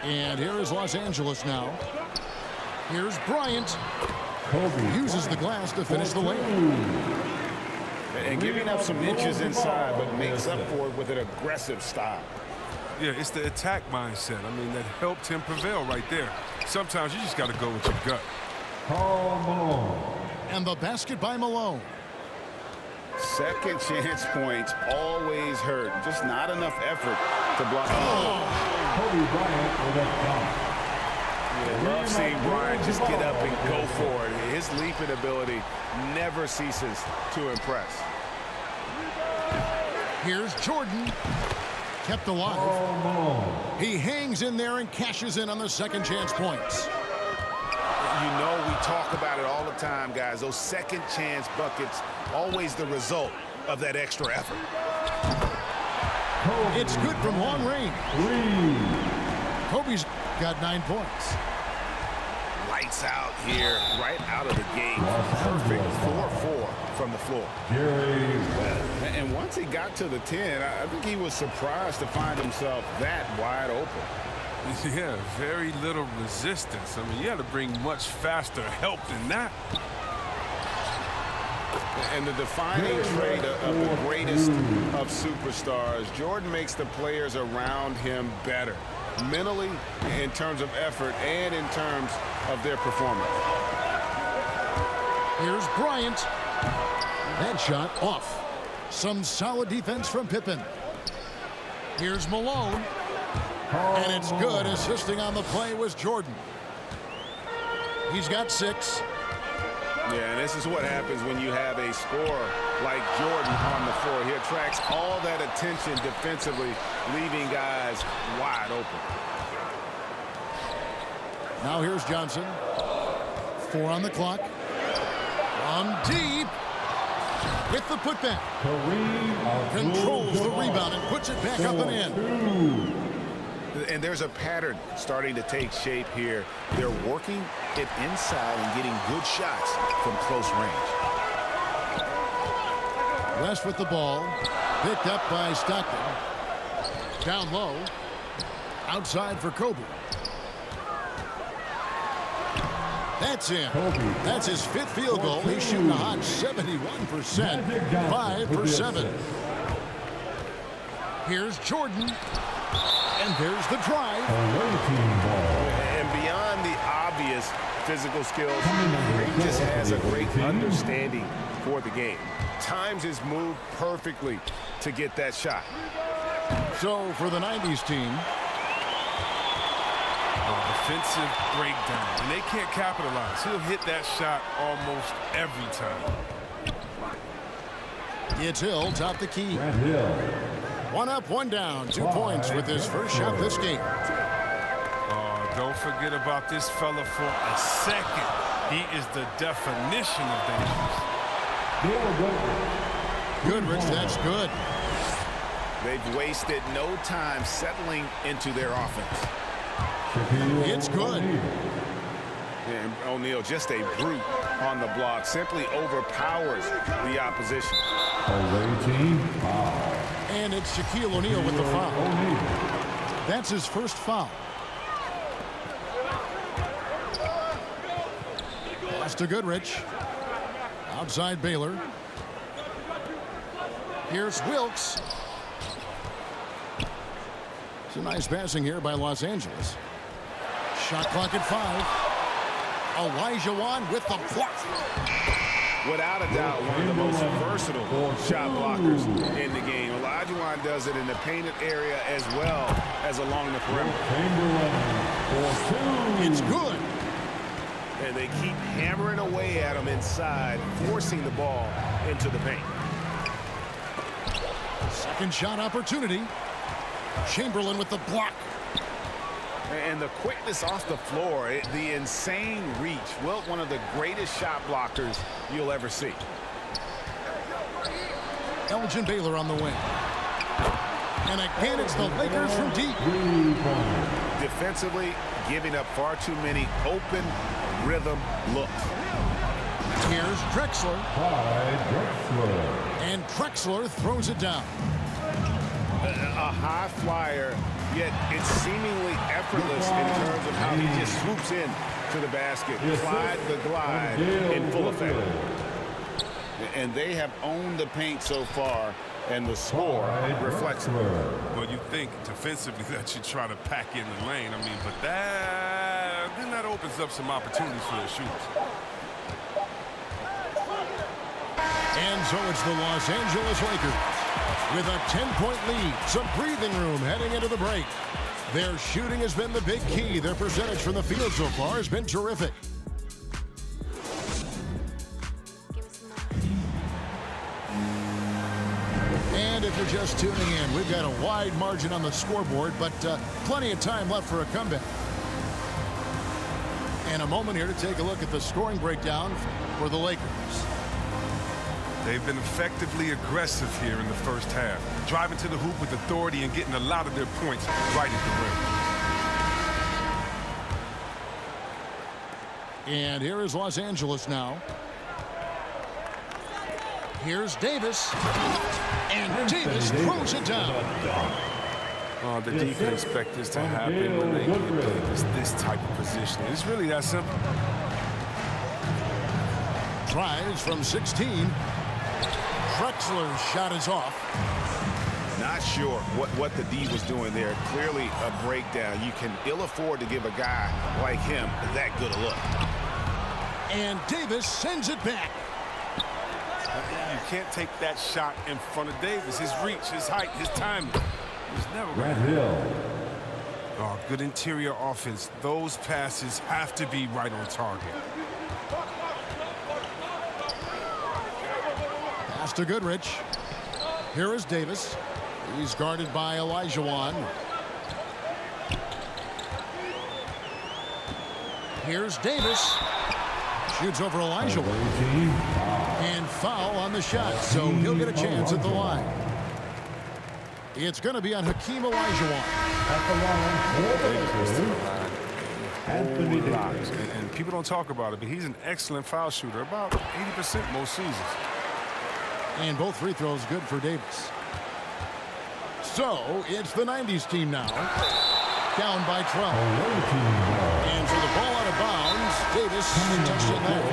And here is Los Angeles now. Here's Bryant. Uses the glass to finish the lane. And giving up some inches inside, but makes up for it with an aggressive style. Yeah, it's the attack mindset. I mean, that helped him prevail right there. Sometimes you just got to go with your gut. And the basket by Malone. Second chance points always hurt. Just not enough effort to block. Kobe Bryant with a dunk. Yeah, love seeing Bryant just get up and go for it. His leaping ability never ceases to impress. Here's Jordan. Kept alive. He hangs in there and cashes in on the second chance points. You know we talk about it all the time, guys. Those second chance buckets, always the result of that extra effort. It's good from long range. Kobe's got 9 points. Lights out here, right out of the gate. Perfect 4-4 from the floor. And once he got to the 10, I think he was surprised to find himself that wide open. Yeah, very little resistance. I mean, you got to bring much faster help than that. And the defining trait of the greatest of superstars, Jordan makes the players around him better. Mentally, in terms of effort, and in terms of their performance. Here's Bryant. That shot off. Some solid defense from Pippen. Here's Malone. And it's good. Assisting on the play was Jordan. He's got 6. Yeah, and this is what happens when you have a scorer like Jordan on the floor. He attracts all that attention defensively, leaving guys wide open. Now here's Johnson. 4 on the clock. From deep. With the putback. Controls the rebound and puts it back up and in. And there's a pattern starting to take shape here. They're working it inside and getting good shots from close range. West with the ball. Picked up by Stockton. Down low. Outside for Kobe. That's in. That's his 5th field goal. He's shooting a hot 71%. 5 for 7. Here's Jordan. And there's the drive. And beyond the obvious physical skills, he just has a great understanding for the game. Times his move perfectly to get that shot. So for the 90s team. Offensive breakdown. And they can't capitalize. He'll hit that shot almost every time. It's Hill, top the key. 1 up, 1 down. 2 points with his first shot this game. Don't forget about this fella for a second. He is the definition of dangerous. Goodrich, that's good. They've wasted no time settling into their offense. It's good. And O'Neal, just a brute on the block, simply overpowers the opposition. And it's Shaquille O'Neal with the foul. That's his first foul. Pass to Goodrich. Outside Baylor. Here's Wilkes. It's a nice passing here by Los Angeles. Shot clock at 5. Elijah Wan with the block. Without a doubt, one of the most versatile shot blockers in the game. Olajuwon does it in the painted area as well as along the perimeter. It's good. And they keep hammering away at him inside, forcing the ball into the paint. Second shot opportunity. Chamberlain with the block. And the quickness off the floor, the insane reach. Wilt, one of the greatest shot blockers you'll ever see. Elgin Baylor on the wing. And again, it's the Lakers from deep. Defensively, giving up far too many open rhythm looks. Here's Drexler. And Drexler throws it down. A high flyer, yet it's seemingly effortless in terms of how he just swoops in to the basket. Clyde the Glide in full effect. And they have owned the paint so far, and the score reflects it. Well, you think defensively that you try to pack in the lane. I mean, but then that opens up some opportunities for the shooters. And so it's the Los Angeles Lakers with a 10-point lead. Some breathing room heading into the break. Their shooting has been the big key. Their percentage from the field so far has been terrific. And if you're just tuning in, we've got a wide margin on the scoreboard, but plenty of time left for a comeback. And a moment here to take a look at the scoring breakdown for the Lakers. They've been effectively aggressive here in the first half, driving to the hoop with authority and getting a lot of their points right at the rim. And here is Los Angeles now. Here's Davis. And Davis throws it down. Oh, the defense expect this to happen when they get this type of position. It's really that simple. Tries from 16. Drexler's shot is off. Not sure what the D was doing there. Clearly a breakdown. You can ill afford to give a guy like him that good a look. And Davis sends it back. You can't take that shot in front of Davis. His reach, his height, his timing. He's never Grant Hill. Oh, good interior offense. Those passes have to be right on target. Pass to Goodrich. Here is Davis. He's guarded by Olajuwon. Here's Davis. Shoots over Olajuwon. And foul on the shot, so he'll get a chance at the line. It's going to be on Hakeem Olajuwon. Anthony Davis. And people don't talk about it, but he's an excellent foul shooter, about 80% most seasons. And both free throws good for Davis. So it's the 90s team now. Down by 12. And for the ball out of bounds, Davis touched it back.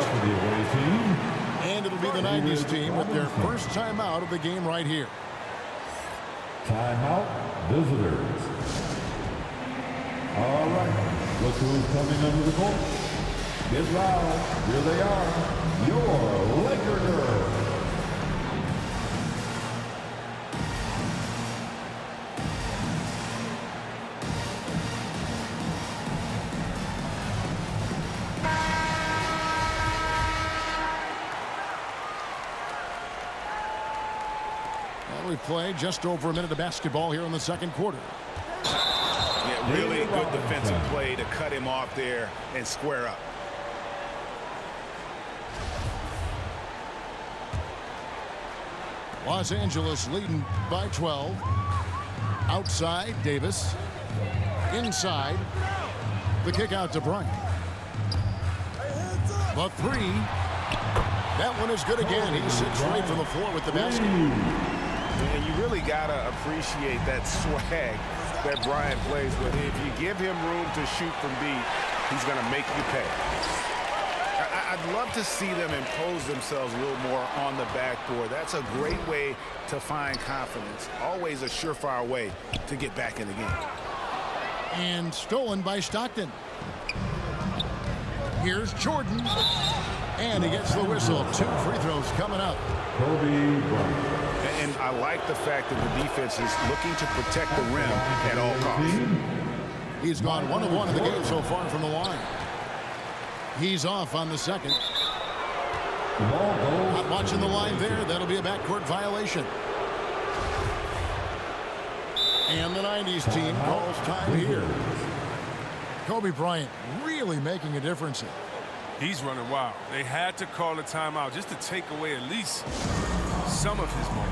And it'll be the 90s team with their first timeout of the game right here. Timeout, visitors. All right, look who's coming under the court. Get loud. Here they are, your Laker Girls. We play just over a minute of basketball here in the second quarter. Yeah, really good defensive play to cut him off there and square up. Los Angeles leading by 12. Outside, Davis. Inside, the kick out to Bryant. The three. That one is good again. He sits right from the floor with the basket. And you really got to appreciate that swag that Bryant plays with. If you give him room to shoot from deep, he's going to make you pay. I'd love to see them impose themselves a little more on the backboard. That's a great way to find confidence. Always a surefire way to get back in the game. And stolen by Stockton. Here's Jordan. And he gets the whistle. 2 free throws coming up. Kobe Bryant. And I like the fact that the defense is looking to protect the rim at all costs. He's gone 1 of 1 in the game so far from the line. He's off on the second. Not watching the line there. That'll be a backcourt violation. And the 90s team calls time here. Kobe Bryant really making a difference here. He's running wild. They had to call a timeout just to take away at least some of his moment.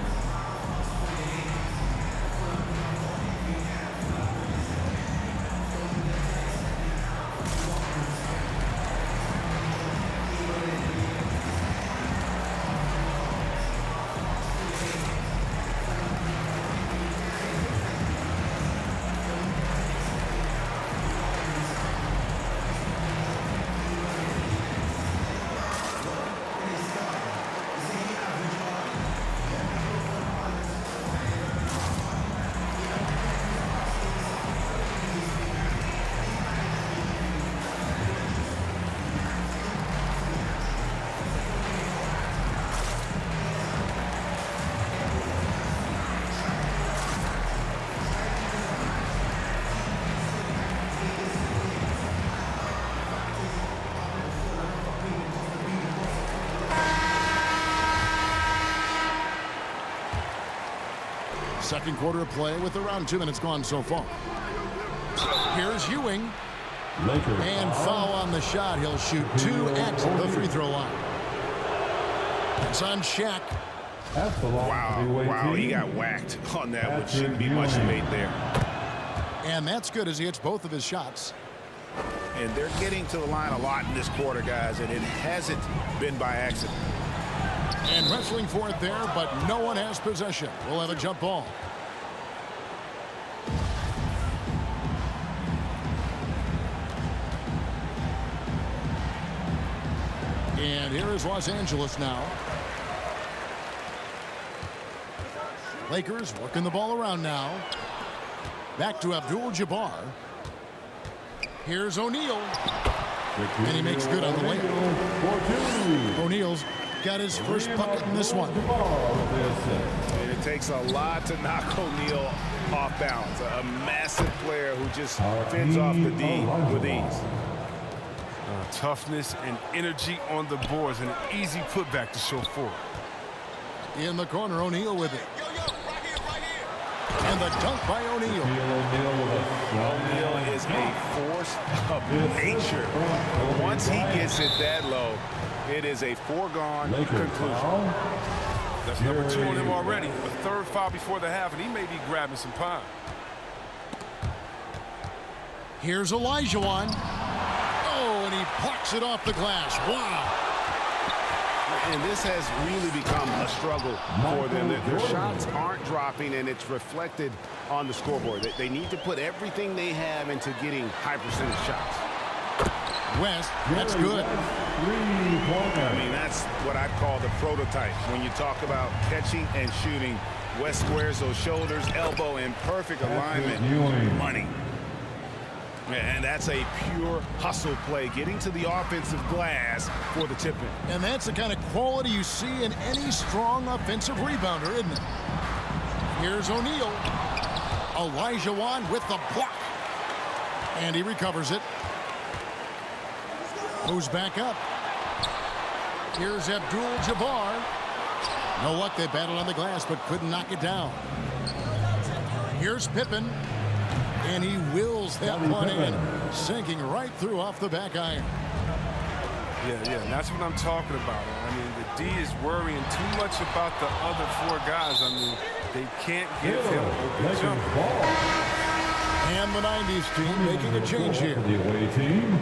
Second quarter of play with around 2 minutes gone so far. Here's Ewing. Lakers And foul on the shot. He'll shoot 2 at the free throw line. It's on Shaq. Wow, he got whacked on that, which shouldn't be much made there. And that's good as he hits both of his shots. And they're getting to the line a lot in this quarter, guys, and it hasn't been by accident. And wrestling for it there, but no one has possession. We'll have a jump ball. And here is Los Angeles now. Lakers working the ball around now. Back to Abdul-Jabbar. Here's O'Neal. And he makes good on the layup. O'Neal's got his first bucket in this one. And it takes a lot to knock O'Neal off balance. A massive player who just fends off the D with ease. Toughness and energy on the boards, and an easy putback to show forward. In the corner, O'Neal with it. And the dunk by O'Neal. O'Neal is a force of nature. Once he gets it that low, it is a foregone conclusion. That's number 2 on him already. A third foul before the half, and he may be grabbing some pine. Here's Olajuwon. Oh, and he plucks it off the glass. Wow. And this has really become a struggle for them. Their shots aren't dropping, and it's reflected on the scoreboard. They need to put everything they have into getting high percentage shots. West, that's good. I mean, that's what I call the prototype. When you talk about catching and shooting, West squares those shoulders, elbow in perfect alignment, money. And that's a pure hustle play, getting to the offensive glass for the tip-in. And that's the kind of quality you see in any strong offensive rebounder, isn't it? Here's O'Neal. Olajuwon with the block. And he recovers it. Moves back up. Here's Abdul-Jabbar. No luck, they battled on the glass, but couldn't knock it down. Here's Pippen. And he wills that one in, sinking right through off the back iron. Yeah, that's what I'm talking about. I mean, the D is worrying too much about the other 4 guys. I mean, they can't give him a good jumper. And the 90s team making a change here. The away team.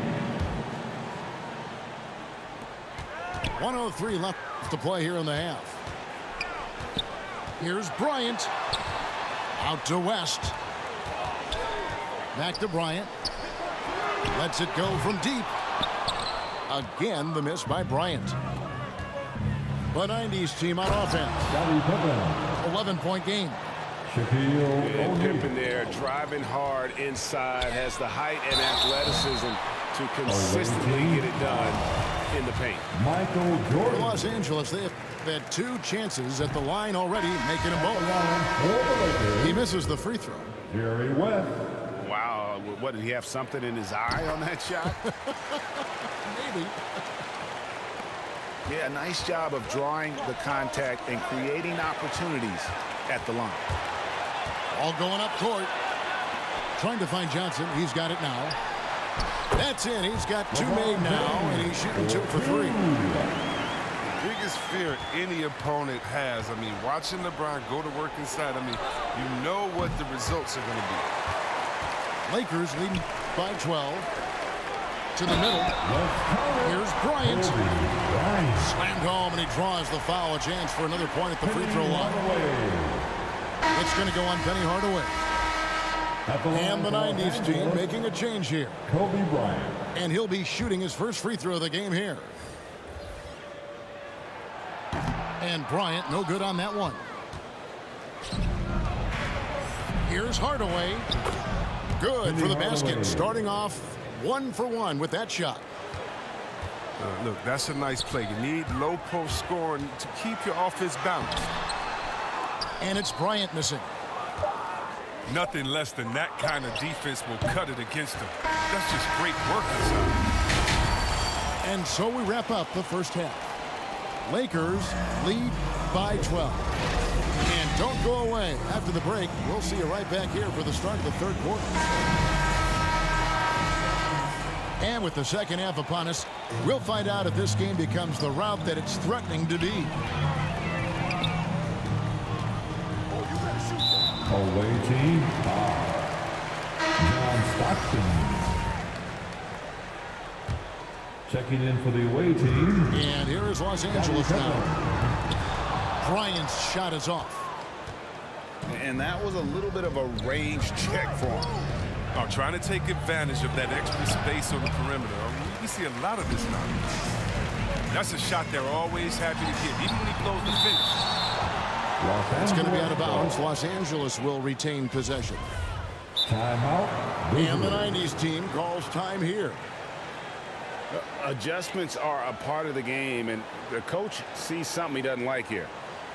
1:03 left to play here in the half. Here's Bryant. Out to West. Back to Bryant. Lets it go from deep. Again, the miss by Bryant. The 90s team on offense. 11-point game. And Pippen there, driving hard inside, has the height and athleticism to consistently get it done in the paint. Michael For Jordan. Los Angeles, they have had 2 chances at the line already, making them both. He misses the free throw. Jerry West. Wow, what, did he have something in his eye on that shot? Maybe. Yeah, nice job of drawing the contact and creating opportunities at the line. All going up court. Trying to find Johnson. He's got it now. That's in. He's got 2 made now, and he's shooting 2 for 3. Biggest fear any opponent has. I mean, watching LeBron go to work inside, I mean, you know what the results are going to be. Lakers leading by 12. To the middle. Here's Bryant. Slammed home, and he draws the foul. A chance for another point at the free throw line. It's going to go on Penny Hardaway. And the 90s team making a change here. Kobe Bryant. And he'll be shooting his first free throw of the game here. And Bryant, no good on that one. Here's Hardaway. Good for the basket. Starting off 1 for 1 with that shot. Look, that's a nice play. You need low post scoring to keep your offense balanced. And it's Bryant missing. Nothing less than that kind of defense will cut it against them. That's just great work inside. And so we wrap up the first half. Lakers lead by 12. And Don't go away. After the break, we'll see you right back here for the start of the third quarter. And with the second half upon us, we'll find out if this game becomes the route that it's threatening to be. Away team, John Stockton. Checking in for the away team. And here is Los Angeles now. Bryant's shot is off. And that was a little bit of a range check for him. Oh, trying to take advantage of that extra space on the perimeter. We see a lot of this now. That's a shot they're always happy to get, even when he blows the finish. It's going to be out of bounds. Los Angeles will retain possession. Timeout. And the 90s team calls time here. Adjustments are a part of the game, and the coach sees something he doesn't like here.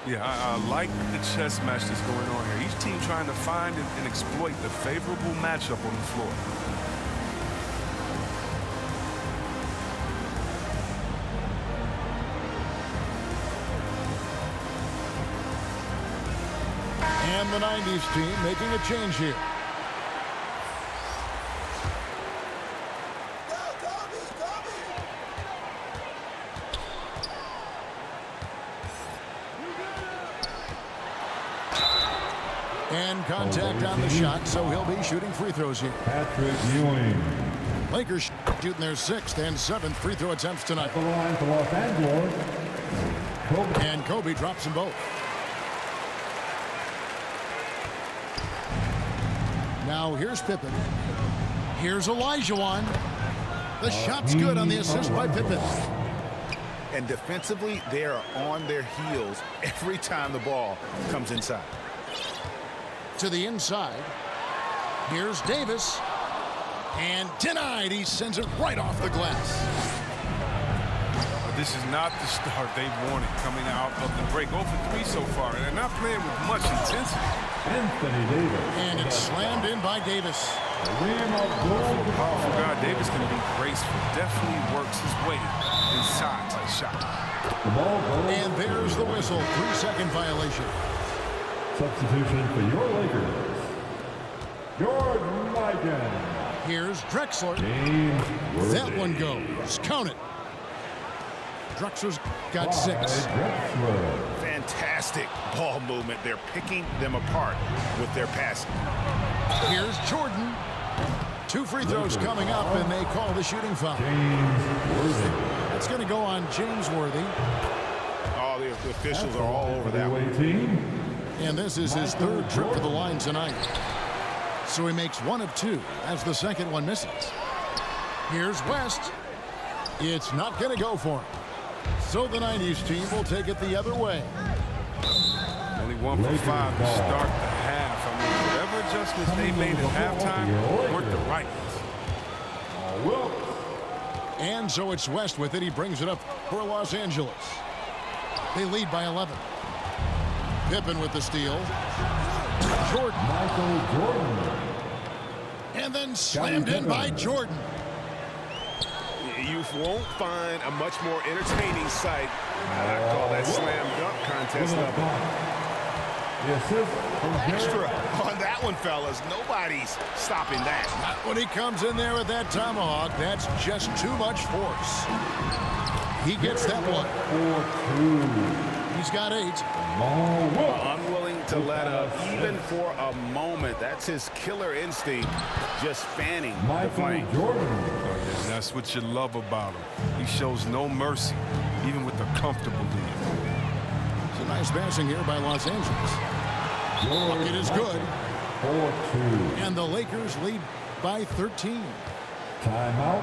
Yeah, I like the chess match that's going on here. Each team trying to find and exploit the favorable matchup on the floor. And the 90s team making a change here. And contact on the shot, so he'll be shooting free throws here. Patrick Ewing. Lakers shooting their 6th and 7th free throw attempts tonight. The line for Los Angeles. Kobe. And Kobe drops them both. Now here's Pippen. Here's Olajuwon. The shot's good on the assist by Pippen. And defensively, they are on their heels every time the ball comes inside. To the inside. Here's Davis. And denied. He sends it right off the glass. But this is not the start they wanted coming out of the break. 0 for 3 so far, and they're not playing with much intensity. Anthony Davis. And it's slammed in by Davis. Powerful guy. Davis can be graceful. Definitely works his way inside to the shot. The ball goes. And there's the whistle. 3-second violation. Substitution for your Lakers. George Mikan. Here's Drexler. James That Worthy. one goes. Count it. Drexler's got 6. Drexler. Fantastic ball movement. They're picking them apart with their passing. Here's Jordan. 2 free throws coming up, and they call the shooting foul. James Worthy. That's going to go on James Worthy. Oh, the officials are all over that one. Away team. And this is his 3rd trip to the line tonight. So he makes 1 of 2 as the second one misses. Here's West. It's not going to go for him. So the 90s team will take it the other way. Only 1 for 5 to start the half. I mean, whatever adjustments they made at halftime weren't the right ones. And so it's West with it. He brings it up for Los Angeles. They lead by 11. Pippen with the steal. Jordan. Michael Jordan. And then slammed in by Jordan. You won't find a much more entertaining sight. I call that slam dunk contest level. The assist from Extra on that one, fellas. Nobody's stopping that. Not when he comes in there with that tomahawk. That's just too much force. He gets that one. 4-2. He's got 8. Unwilling to let up even for a moment. That's his killer instinct, just fanning the Michael flame. Jordan. And that's what you love about him. He shows no mercy, even with a comfortable lead. It's a nice passing here by Los Angeles. Bucket is good. 4-2. And the Lakers lead by 13. Timeout.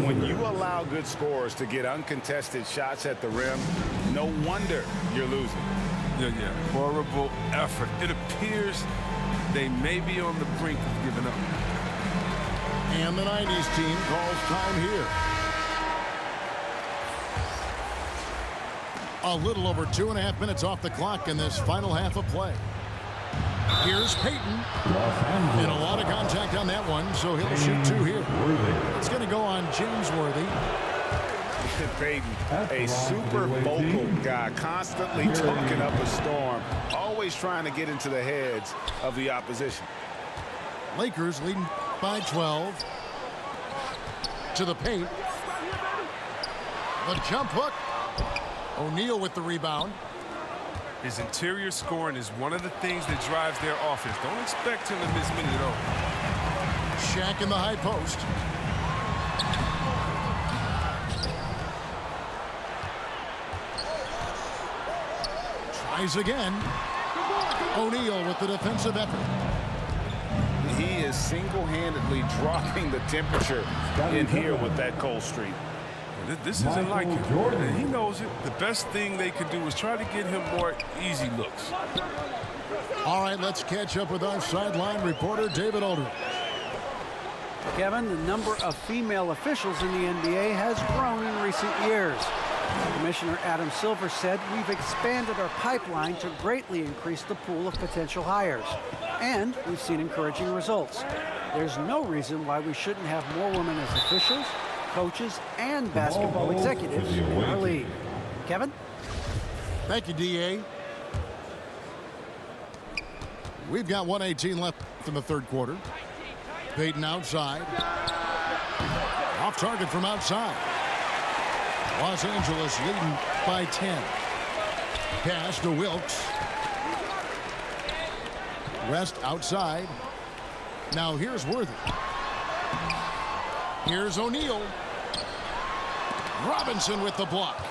When you allow good scorers to get uncontested shots at the rim, no wonder you're losing. Yeah. Horrible effort. It appears they may be on the brink of giving up. And the 90s team calls time here. A little over 2.5 minutes off the clock in this final half of play. Here's Payton. And a lot of contact on that one, so he'll shoot 2 here. It's going to go on James Worthy. Payton, a super vocal guy, constantly talking up a storm, always always trying to get into the heads of the opposition. Lakers leading by 12. To the paint. The jump hook. O'Neal with the rebound. His interior scoring is one of the things that drives their offense. Don't expect him to miss many at all. Shaq in the high post. Tries again. O'Neal with the defensive effort. He is single-handedly dropping the temperature in here with that cold streak. This isn't like him. And he knows it. The best thing they can do is try to get him more easy looks. All right, let's catch up with our sideline reporter, David Aldridge. Kevin, the number of female officials in the NBA has grown in recent years. Commissioner Adam Silver said, "We've expanded our pipeline to greatly increase the pool of potential hires. And we've seen encouraging results. There's no reason why we shouldn't have more women as officials, coaches, and basketball executives in our league." Kevin? Thank you, DA. We've got 1:18 left in the third quarter. Payton outside. Off target from outside. Los Angeles leading by 10. Pass to Wilkes. West outside. Now here's Worthy. Here's O'Neal. Robinson with the block.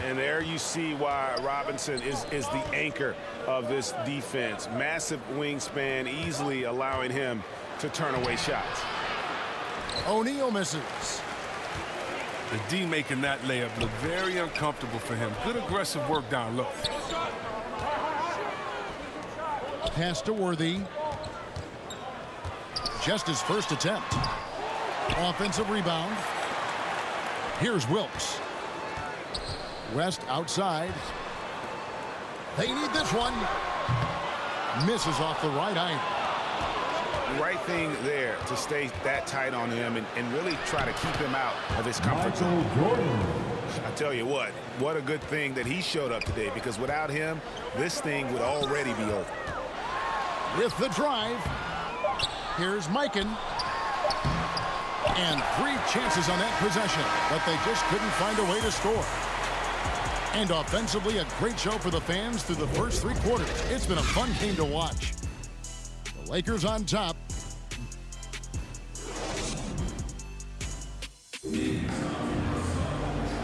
And there you see why Robinson is the anchor of this defense. Massive wingspan, easily allowing him to turn away shots. O'Neal misses. The D making that layup look very uncomfortable for him. Good aggressive work down low. Pass to Worthy. Just his first attempt. Offensive rebound. Here's Wilkes. West outside. They need this one. Misses off the right eye. Right thing there to stay that tight on him and really try to keep him out of his comfort zone. I tell you what a good thing that he showed up today, because without him, this thing would already be over. With the drive. Here's Mikan. And 3 chances on that possession, but they just couldn't find a way to score. And offensively, a great show for the fans through the first 3 quarters. It's been a fun game to watch. The Lakers on top.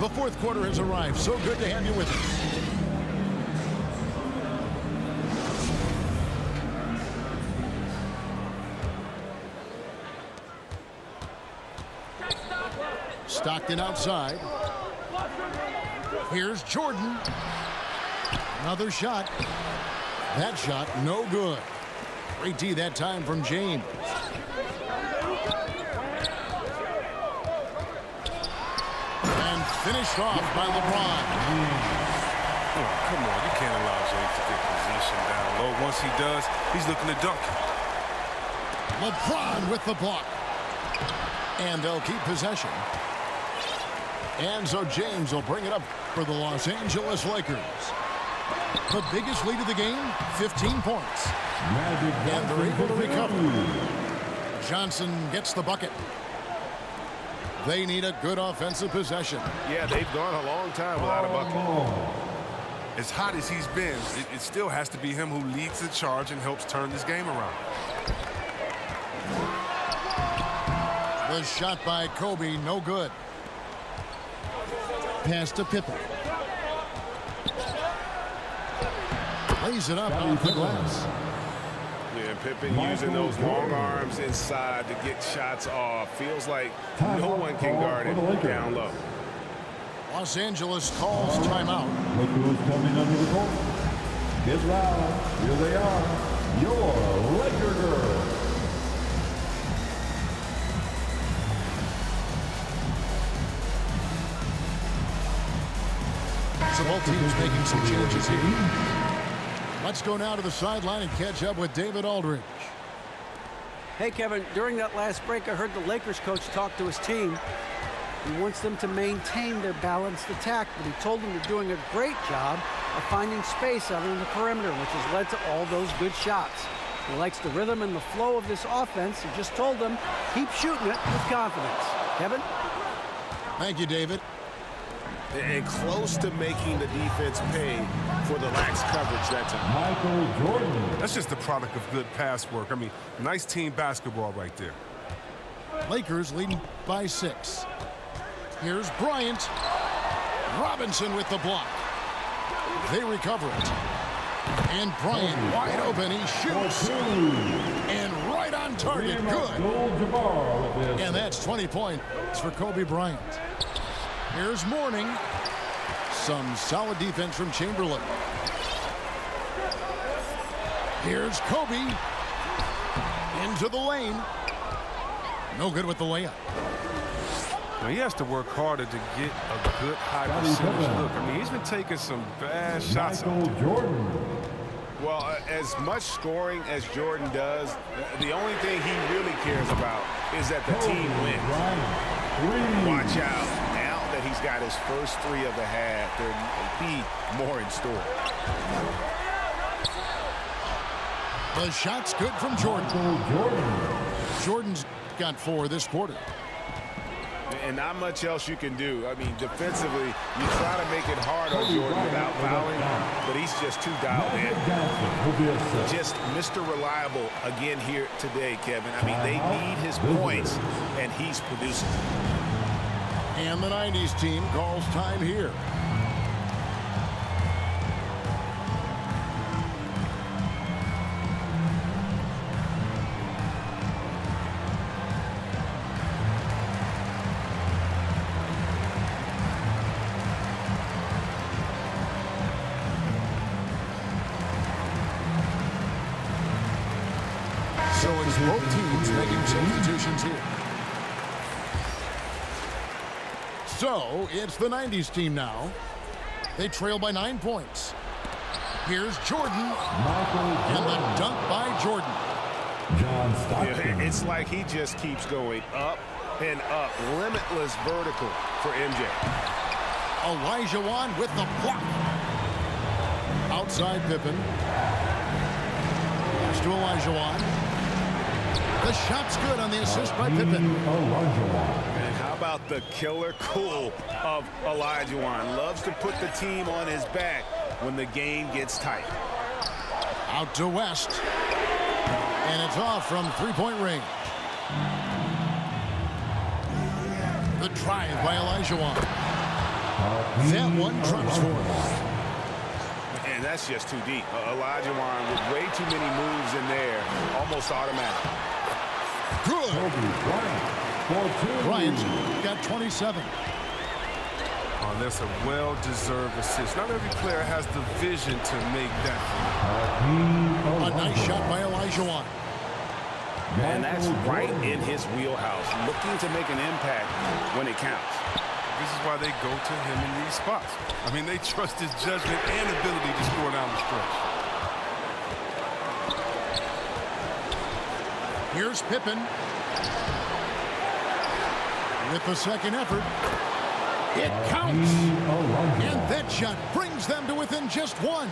The fourth quarter has arrived. So good to have you with us. Stockton outside. Here's Jordan. Another shot. That shot no good. Great D that time from James. And finished off by LeBron. Oh, come on, you can't allow James to get position down low. Once he does, he's looking to dunk. LeBron with the block. And they'll keep possession. And so James will bring it up for the Los Angeles Lakers. The biggest lead of the game, 15 points. And they're able to recover. Johnson gets the bucket. They need a good offensive possession. Yeah, they've gone a long time without a bucket. As hot as he's been, it still has to be him who leads the charge and helps turn this game around. The shot by Kobe, no good. Pass to Pippen. Lays it up off the glass. Yeah, Pippen using those long arms inside to get shots off. Feels like no one can guard it down low. Los Angeles calls timeout. Look who's coming under the court. Get loud. Here they are. Your Laker girls. So both teams making some changes here. Let's go now to the sideline and catch up with David Aldridge. Hey, Kevin, during that last break, I heard the Lakers coach talk to his team. He wants them to maintain their balanced attack, but he told them they're doing a great job of finding space out on the perimeter, which has led to all those good shots. He likes the rhythm and the flow of this offense. He just told them, keep shooting it with confidence. Kevin? Thank you, David. And close to making the defense pay for the lax coverage that time. Michael Jordan. That's just the product of good pass work. I mean, nice team basketball right there. Lakers leading by 6. Here's Bryant. Robinson with the block. They recover it. And Bryant wide open. He shoots. And right on target. Good. And that's 20 points for Kobe Bryant. Here's Mourning. Some solid defense from Chamberlain. Here's Kobe. Into the lane. No good with the layup. Now, he has to work harder to get a good high percentage look. I mean, he's been taking some bad shots. Michael Jordan. Well, as much scoring as Jordan does, the only thing he really cares about is that the team wins. Watch out. Now that he's got his first 3 of the half, there may be more in store. The shot's good from Jordan. Jordan's got 4 this quarter. And not much else you can do. I mean, defensively, you try to make it hard on Jordan without fouling, but he's just too dialed in. Just Mr. Reliable again here today, Kevin. I mean, they need his points, and he's producing. And the 90s team calls time here. So it's both teams making substitutions here. So it's the 90s team now. They trail by 9 points. Here's Jordan. And the dunk by Jordan. John Stockton. It's like he just keeps going up and up. Limitless vertical for MJ. Olajuwon with the block. Outside Pippen. Pass to Olajuwon. The shot's good on the assist by Pippen. And how about the killer cool of Olajuwon? Loves to put the team on his back when the game gets tight. Out to West. And it's off from three-point range. The drive by Olajuwon. That one drops for him. And that's just too deep. Olajuwon with way too many moves in there. Almost automatic. Good. Bryant got 27. Oh, that's a well-deserved assist. Not every player has the vision to make that. A nice shot by Olajuwon. And that's right in his wheelhouse. Looking to make an impact when it counts. This is why they go to him in these spots. I mean, they trust his judgment and ability to score down the stretch. Here's Pippen. With the second effort. It counts. And that shot brings them to within just 1.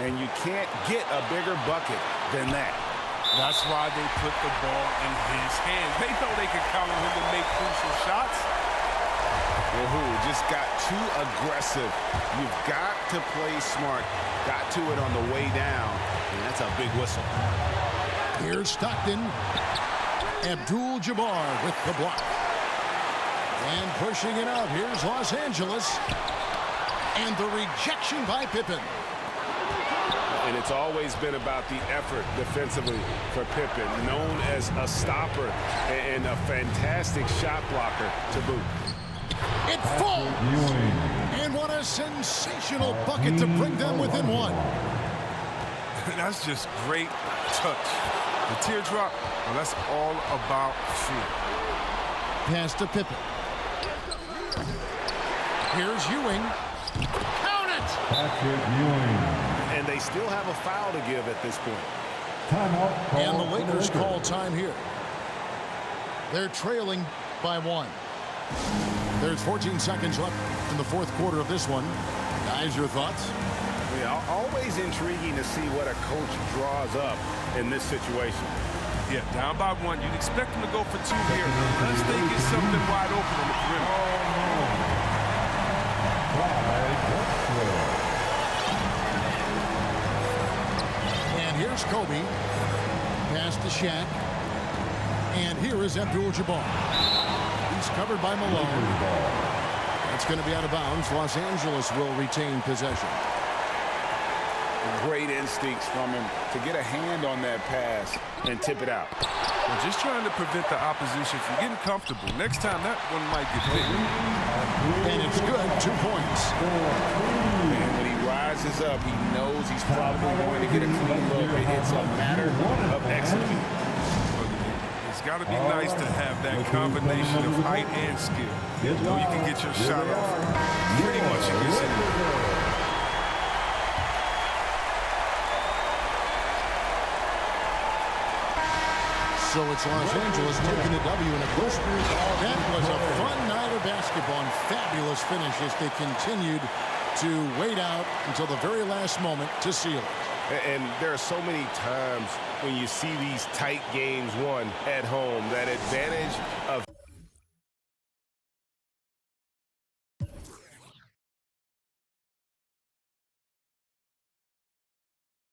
And you can't get a bigger bucket than that. That's why they put the ball in his hands. They know they can count on him to make crucial shots. Well, just got too aggressive. You've got to play smart. Got to it on the way down. And that's a big whistle. Here's Stockton. Abdul-Jabbar with the block. And pushing it out. Here's Los Angeles. And the rejection by Pippen. And it's always been about the effort defensively for Pippen, known as a stopper and a fantastic shot blocker to boot. It falls. And what a sensational bucket to bring them within 1. That's just great touch. The teardrop, well, that's all about fear. Pass to Pippen. Here's Ewing. Count it! Patrick Ewing. And they still have a foul to give at this point. Timeout. And the Lakers call time here. They're trailing by 1. There's 14 seconds left in the fourth quarter of this one. Guys, your thoughts? Yeah, always intriguing to see what a coach draws up in this situation. Yeah, down by 1. You'd expect them to go for 2 here unless they get something wide open on the perimeter. And here's Kobe. Pass to Shaq. And here is Abdul-Jabbar. He's covered by Malone. It's going to be out of bounds. Los Angeles will retain possession. Great instincts from him to get a hand on that pass and tip it out. Well, just trying to prevent the opposition from getting comfortable. Next time, that one might get big. And it's good. 2 points. And when he rises up, he knows he's probably going to get a clean look. It's a matter of executing. It's got to be nice to have that combination of height and skill. You know you can get your shot off pretty much against anyone. So it's Los Angeles taking the W in a close. That was a fun night of basketball and fabulous finish as they continued to wait out until the very last moment to seal it. And there are so many times when you see these tight games won at home, that advantage of